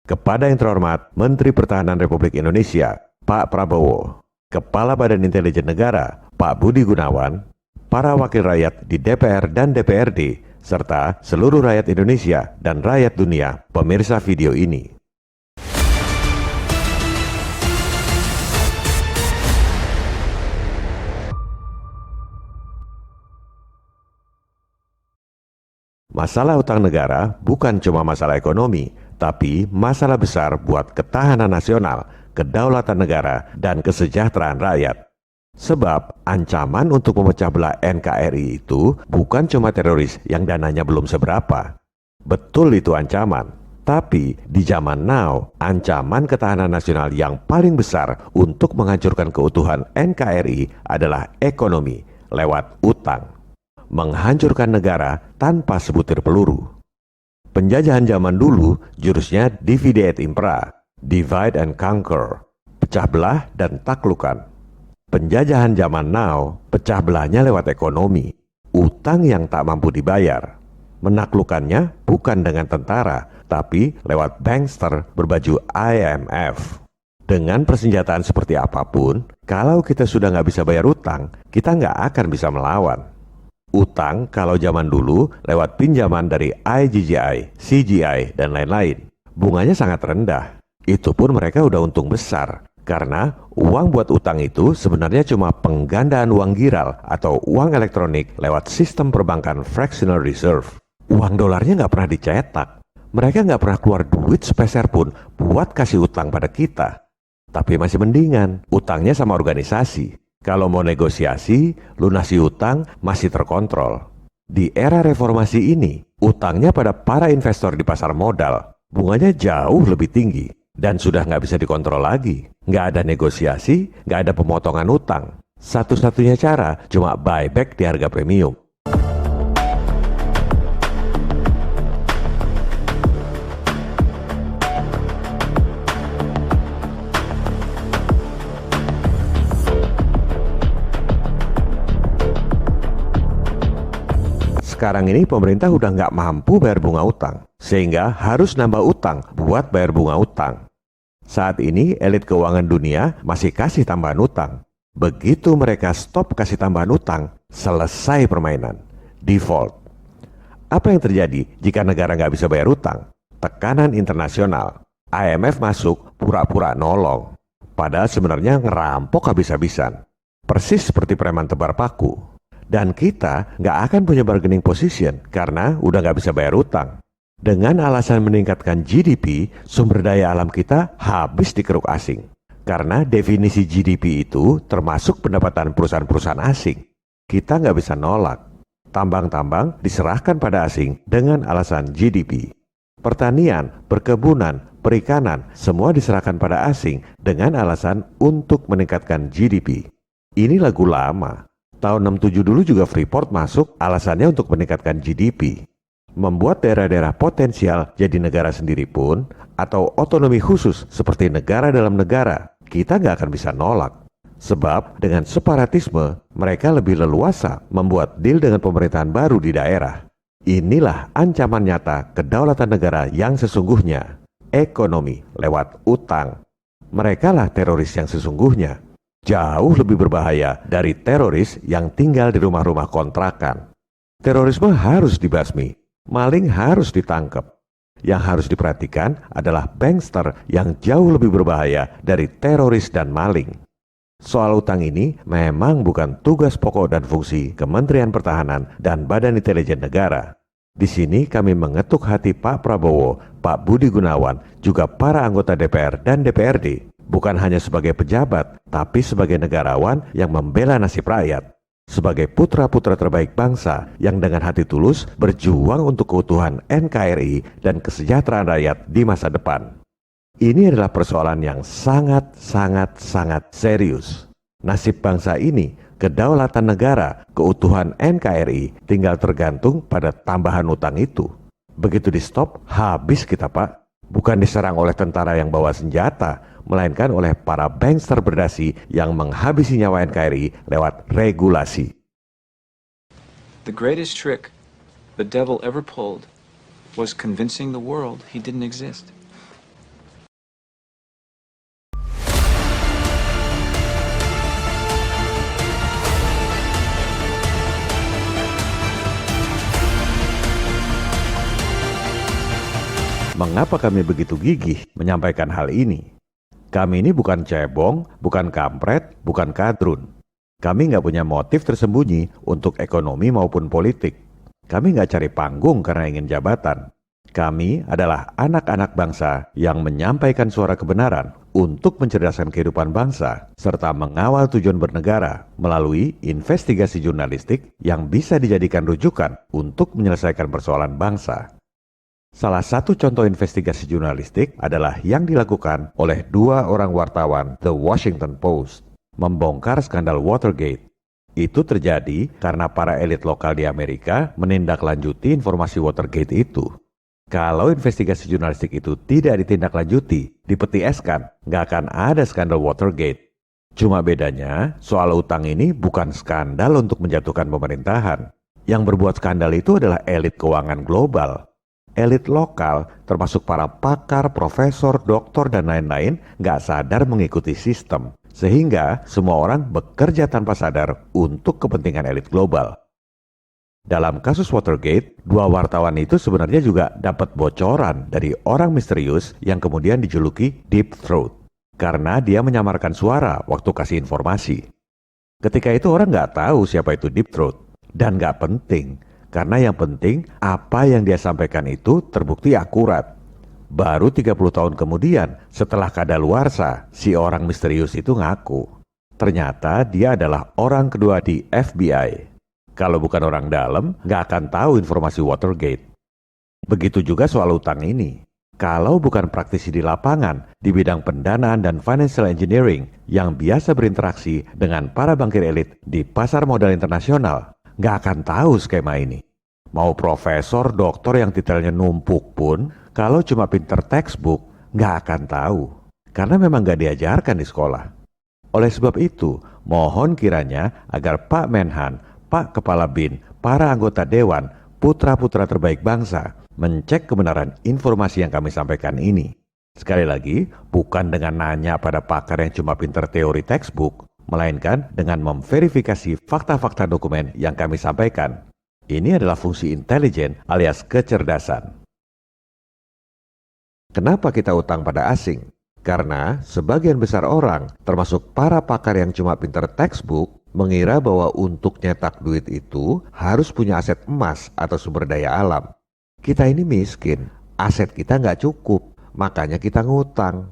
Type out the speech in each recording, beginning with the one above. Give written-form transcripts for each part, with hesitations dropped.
Kepada yang terhormat Menteri Pertahanan Republik Indonesia, Pak Prabowo, Kepala Badan Intelijen Negara, Pak Budi Gunawan, para wakil rakyat di DPR dan DPRD, serta seluruh rakyat Indonesia dan rakyat dunia pemirsa video ini. Masalah utang negara bukan cuma masalah ekonomi, tapi masalah besar buat ketahanan nasional, kedaulatan negara, dan kesejahteraan rakyat. Sebab ancaman untuk memecah belah NKRI itu bukan cuma teroris yang dananya belum seberapa. Betul itu ancaman, tapi di zaman now, ancaman ketahanan nasional yang paling besar untuk menghancurkan keutuhan NKRI adalah ekonomi lewat utang. Menghancurkan negara tanpa sebutir peluru. Penjajahan zaman dulu jurusnya divide et impera, divide and conquer, pecah belah dan taklukkan. Penjajahan zaman now, pecah belahnya lewat ekonomi, utang yang tak mampu dibayar. Menaklukkannya bukan dengan tentara, tapi lewat bankster berbaju IMF. Dengan persenjataan seperti apapun, kalau kita sudah nggak bisa bayar utang, kita nggak akan bisa melawan. Utang kalau zaman dulu lewat pinjaman dari IGGI, CGI, dan lain-lain. Bunganya sangat rendah. Itu pun mereka udah untung besar. Karena uang buat utang itu sebenarnya cuma penggandaan uang giral atau uang elektronik lewat sistem perbankan fractional reserve. Uang dolarnya nggak pernah dicetak. Mereka nggak pernah keluar duit sepeser pun buat kasih utang pada kita. Tapi masih mendingan, utangnya sama organisasi. Kalau mau negosiasi, lunasi utang masih terkontrol. Di era reformasi ini, utangnya pada para investor di pasar modal, bunganya jauh lebih tinggi dan sudah nggak bisa dikontrol lagi. Nggak ada negosiasi, nggak ada pemotongan utang. Satu-satunya cara cuma buyback di harga premium. Sekarang ini pemerintah udah nggak mampu bayar bunga utang, sehingga harus nambah utang buat bayar bunga utang. Saat ini elit keuangan dunia masih kasih tambahan utang. Begitu mereka stop kasih tambahan utang, selesai permainan. Default. Apa yang terjadi jika negara nggak bisa bayar utang? Tekanan internasional. IMF masuk pura-pura nolong. Padahal sebenarnya ngerampok habis-habisan. Persis seperti preman tebar paku. Dan kita nggak akan punya bargaining position karena udah nggak bisa bayar utang. Dengan alasan meningkatkan GDP, sumber daya alam kita habis dikeruk asing. Karena definisi GDP itu termasuk pendapatan perusahaan-perusahaan asing. Kita nggak bisa nolak. Tambang-tambang diserahkan pada asing dengan alasan GDP. Pertanian, perkebunan, perikanan, semua diserahkan pada asing dengan alasan untuk meningkatkan GDP. Ini lagu lama. Tahun 67 dulu juga Freeport masuk alasannya untuk meningkatkan GDP. Membuat daerah-daerah potensial jadi negara sendiri pun, atau otonomi khusus seperti negara dalam negara, kita nggak akan bisa nolak. Sebab dengan separatisme, mereka lebih leluasa membuat deal dengan pemerintahan baru di daerah. Inilah ancaman nyata kedaulatan negara yang sesungguhnya. Ekonomi lewat utang. Mereka lah teroris yang sesungguhnya. Jauh lebih berbahaya dari teroris yang tinggal di rumah-rumah kontrakan. Terorisme harus dibasmi, maling harus ditangkap. Yang harus diperhatikan adalah bankster yang jauh lebih berbahaya dari teroris dan maling. Soal utang ini memang bukan tugas pokok dan fungsi Kementerian Pertahanan dan Badan Intelijen Negara. Di sini kami mengetuk hati Pak Prabowo, Pak Budi Gunawan, juga para anggota DPR dan DPRD. Bukan hanya sebagai pejabat, tapi sebagai negarawan yang membela nasib rakyat. Sebagai putra-putra terbaik bangsa yang dengan hati tulus berjuang untuk keutuhan NKRI dan kesejahteraan rakyat di masa depan. Ini adalah persoalan yang sangat serius. Nasib bangsa ini, kedaulatan negara, keutuhan NKRI tinggal tergantung pada tambahan utang itu. Begitu di stop, habis kita Pak. Bukan diserang oleh tentara yang bawa senjata, melainkan oleh para bankster berdasi yang menghabisi nyawa NKRI lewat regulasi. The greatest trick the devil ever pulled was convincing the world he didn't exist. Mengapa kami begitu gigih menyampaikan hal ini? Kami ini bukan cebong, bukan kampret, bukan kadrun. Kami nggak punya motif tersembunyi untuk ekonomi maupun politik. Kami nggak cari panggung karena ingin jabatan. Kami adalah anak-anak bangsa yang menyampaikan suara kebenaran untuk mencerdaskan kehidupan bangsa, serta mengawal tujuan bernegara melalui investigasi jurnalistik yang bisa dijadikan rujukan untuk menyelesaikan persoalan bangsa. Salah satu contoh investigasi jurnalistik adalah yang dilakukan oleh dua orang wartawan The Washington Post, membongkar skandal Watergate. Itu terjadi karena para elit lokal di Amerika menindaklanjuti informasi Watergate itu. Kalau investigasi jurnalistik itu tidak ditindaklanjuti, dipetieskan, nggak akan ada skandal Watergate. Cuma bedanya, soal utang ini bukan skandal untuk menjatuhkan pemerintahan. Yang berbuat skandal itu adalah elit keuangan global. Elit lokal, termasuk para pakar, profesor, doktor, dan lain-lain, nggak sadar mengikuti sistem. Sehingga semua orang bekerja tanpa sadar untuk kepentingan elit global. Dalam kasus Watergate, dua wartawan itu sebenarnya juga dapat bocoran dari orang misterius yang kemudian dijuluki Deep Throat. Karena dia menyamarkan suara waktu kasih informasi. Ketika itu orang nggak tahu siapa itu Deep Throat. Dan nggak penting. Karena yang penting, apa yang dia sampaikan itu terbukti akurat. Baru 30 tahun kemudian, setelah kadaluarsa, si orang misterius itu ngaku. Ternyata dia adalah orang kedua di FBI. Kalau bukan orang dalam, nggak akan tahu informasi Watergate. Begitu juga soal utang ini. Kalau bukan praktisi di lapangan, di bidang pendanaan dan financial engineering, yang biasa berinteraksi dengan para bankir elit di pasar modal internasional, nggak akan tahu skema ini. Mau profesor, doktor yang titelnya numpuk pun, kalau cuma pinter textbook, nggak akan tahu. Karena memang nggak diajarkan di sekolah. Oleh sebab itu, mohon kiranya agar Pak Menhan, Pak Kepala BIN, para anggota Dewan, putra-putra terbaik bangsa, mencek kebenaran informasi yang kami sampaikan ini. Sekali lagi, bukan dengan nanya pada pakar yang cuma pinter teori textbook, melainkan dengan memverifikasi fakta-fakta dokumen yang kami sampaikan. Ini adalah fungsi intelijen alias kecerdasan. Kenapa kita utang pada asing? Karena sebagian besar orang, termasuk para pakar yang cuma pinter textbook, mengira bahwa untuk nyetak duit itu harus punya aset emas atau sumber daya alam. Kita ini miskin, aset kita nggak cukup, makanya kita ngutang.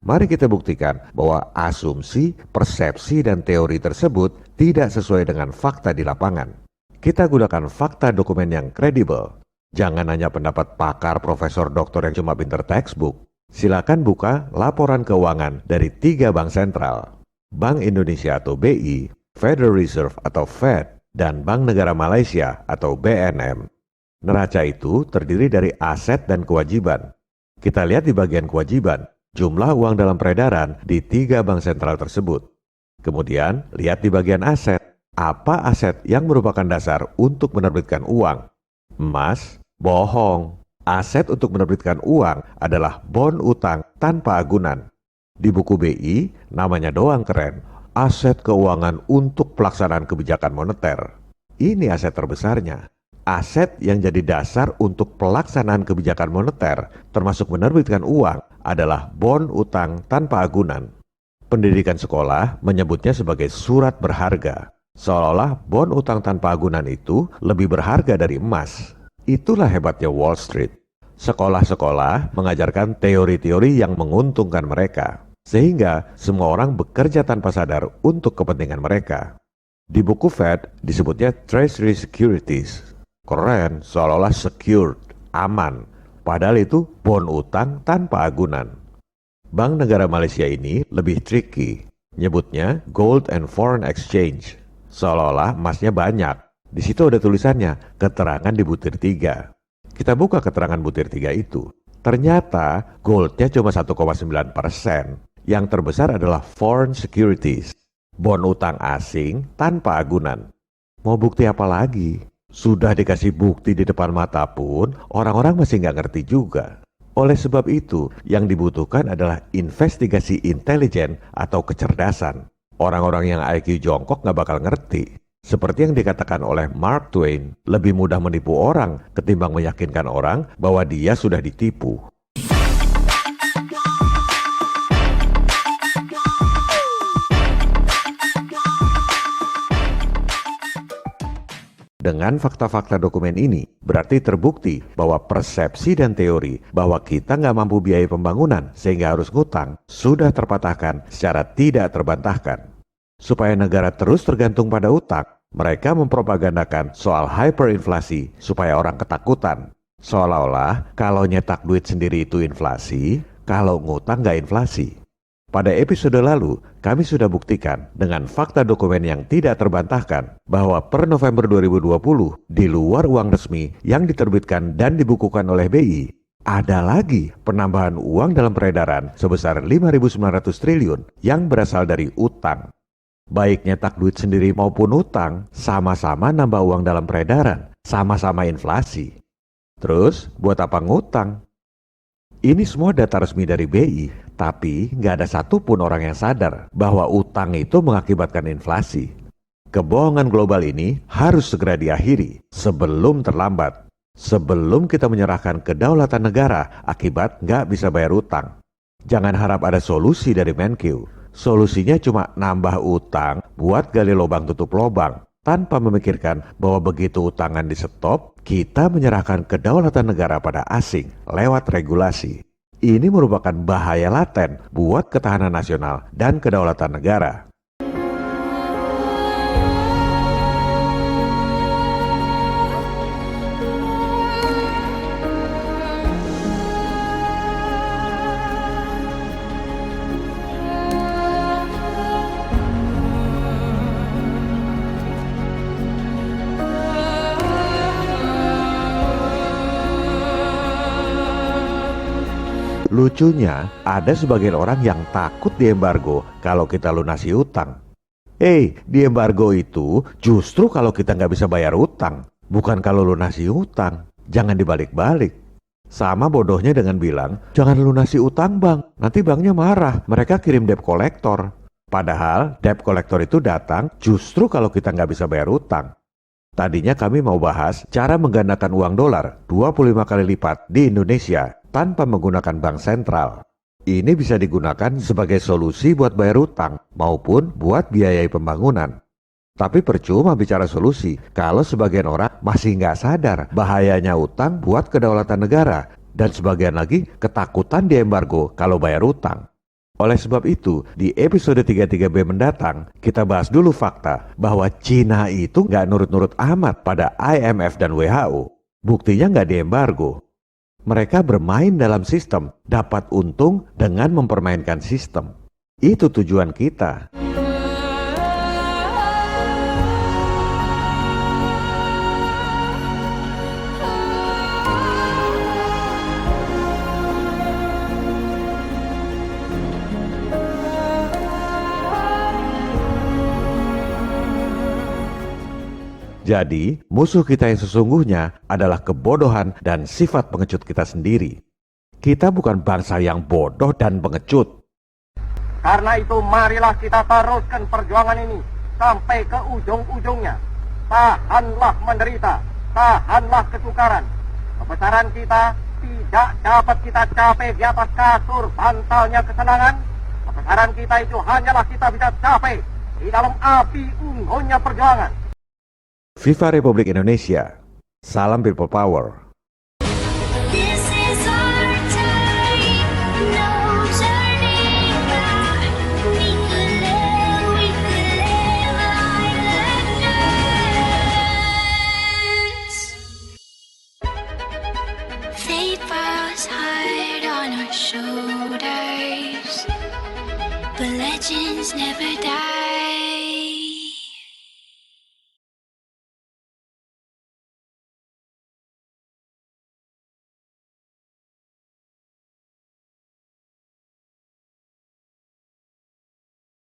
Mari kita buktikan bahwa asumsi, persepsi, dan teori tersebut tidak sesuai dengan fakta di lapangan. Kita gunakan fakta dokumen yang kredibel. Jangan hanya pendapat pakar, profesor, doktor yang cuma pinter textbook. Silakan buka laporan keuangan dari 3 bank sentral. Bank Indonesia atau BI, Federal Reserve atau Fed, dan Bank Negara Malaysia atau BNM. Neraca itu terdiri dari aset dan kewajiban. Kita lihat di bagian kewajiban, jumlah uang dalam peredaran di 3 bank sentral tersebut. Kemudian, lihat di bagian aset. Apa aset yang merupakan dasar untuk menerbitkan uang? Emas? Bohong. Aset untuk menerbitkan uang adalah bon utang tanpa agunan. Di buku BI, namanya doang keren. Aset keuangan untuk pelaksanaan kebijakan moneter. Ini aset terbesarnya. Aset yang jadi dasar untuk pelaksanaan kebijakan moneter, termasuk menerbitkan uang, adalah bon utang tanpa agunan. Pendidikan sekolah menyebutnya sebagai surat berharga. Seolah-olah bon utang tanpa agunan itu lebih berharga dari emas. Itulah hebatnya Wall Street. Sekolah-sekolah mengajarkan teori-teori yang menguntungkan mereka, sehingga semua orang bekerja tanpa sadar untuk kepentingan mereka. Di buku Fed disebutnya Treasury Securities. Keren, seolah-olah secured, aman. Padahal itu bon utang tanpa agunan. Bank Negara Malaysia ini lebih tricky. Nyebutnya Gold and Foreign Exchange. Seolah-olah emasnya banyak. Di situ ada tulisannya, keterangan di butir 3. Kita buka keterangan butir 3 itu. Ternyata goldnya cuma 1,9%. Yang terbesar adalah foreign securities. Bon utang asing tanpa agunan. Mau bukti apa lagi? Sudah dikasih bukti di depan mata pun, orang-orang masih nggak ngerti juga. Oleh sebab itu, yang dibutuhkan adalah investigasi intelijen atau kecerdasan. Orang-orang yang IQ jongkok nggak bakal ngerti. Seperti yang dikatakan oleh Mark Twain, lebih mudah menipu orang ketimbang meyakinkan orang bahwa dia sudah ditipu. Dengan fakta-fakta dokumen ini, berarti terbukti bahwa persepsi dan teori bahwa kita nggak mampu biaya pembangunan sehingga harus ngutang sudah terpatahkan secara tidak terbantahkan. Supaya negara terus tergantung pada utang, mereka mempropagandakan soal hyperinflasi supaya orang ketakutan. Seolah-olah kalau nyetak duit sendiri itu inflasi, kalau ngutang nggak inflasi. Pada episode lalu, kami sudah buktikan dengan fakta dokumen yang tidak terbantahkan bahwa per November 2020, di luar uang resmi yang diterbitkan dan dibukukan oleh BI, ada lagi penambahan uang dalam peredaran sebesar 5.900 triliun yang berasal dari utang. Baik nyetak duit sendiri maupun utang, sama-sama nambah uang dalam peredaran, sama-sama inflasi. Terus, buat apa ngutang? Ini semua data resmi dari BI, tapi nggak ada satupun orang yang sadar bahwa utang itu mengakibatkan inflasi. Kebohongan global ini harus segera diakhiri sebelum terlambat, sebelum kita menyerahkan kedaulatan negara akibat nggak bisa bayar utang. Jangan harap ada solusi dari Menkeu. Solusinya cuma nambah utang buat gali lubang tutup lubang, tanpa memikirkan bahwa begitu utangan di stop, kita menyerahkan kedaulatan negara pada asing lewat regulasi. Ini merupakan bahaya laten buat ketahanan nasional dan kedaulatan negara. Lucunya, ada sebagian orang yang takut diembargo kalau kita lunasi utang. Diembargo itu justru kalau kita nggak bisa bayar utang, bukan kalau lunasi utang. Jangan dibalik-balik. Sama bodohnya dengan bilang, jangan lunasi utang bang, nanti banknya marah, mereka kirim debt collector. Padahal debt collector itu datang justru kalau kita nggak bisa bayar utang. Tadinya kami mau bahas cara menggandakan uang dolar 25 kali lipat di Indonesia tanpa menggunakan bank sentral. Ini bisa digunakan sebagai solusi buat bayar utang maupun buat biayai pembangunan. Tapi percuma bicara solusi kalau sebagian orang masih nggak sadar bahayanya utang buat kedaulatan negara dan sebagian lagi ketakutan diembargo kalau bayar utang. Oleh sebab itu, di episode 33B mendatang, kita bahas dulu fakta bahwa Cina itu nggak nurut-nurut amat pada IMF dan WHO. Buktinya nggak diembargo. Mereka bermain dalam sistem, dapat untung dengan mempermainkan sistem. Itu tujuan kita. Jadi, musuh kita yang sesungguhnya adalah kebodohan dan sifat pengecut kita sendiri. Kita bukan bangsa yang bodoh dan pengecut. Karena itu marilah kita teruskan perjuangan ini sampai ke ujung-ujungnya. Tahanlah menderita, tahanlah kesukaran. Kebesaran kita tidak dapat kita capai di atas kasur bantalnya kesenangan. Kebesaran kita itu hanyalah kita bisa capai di dalam api unggunnya perjuangan. Viva Republik Indonesia. Salam People Power. This is our time, no turning back. We could live islanders. Fate falls hard on our shoulders, but legends never die.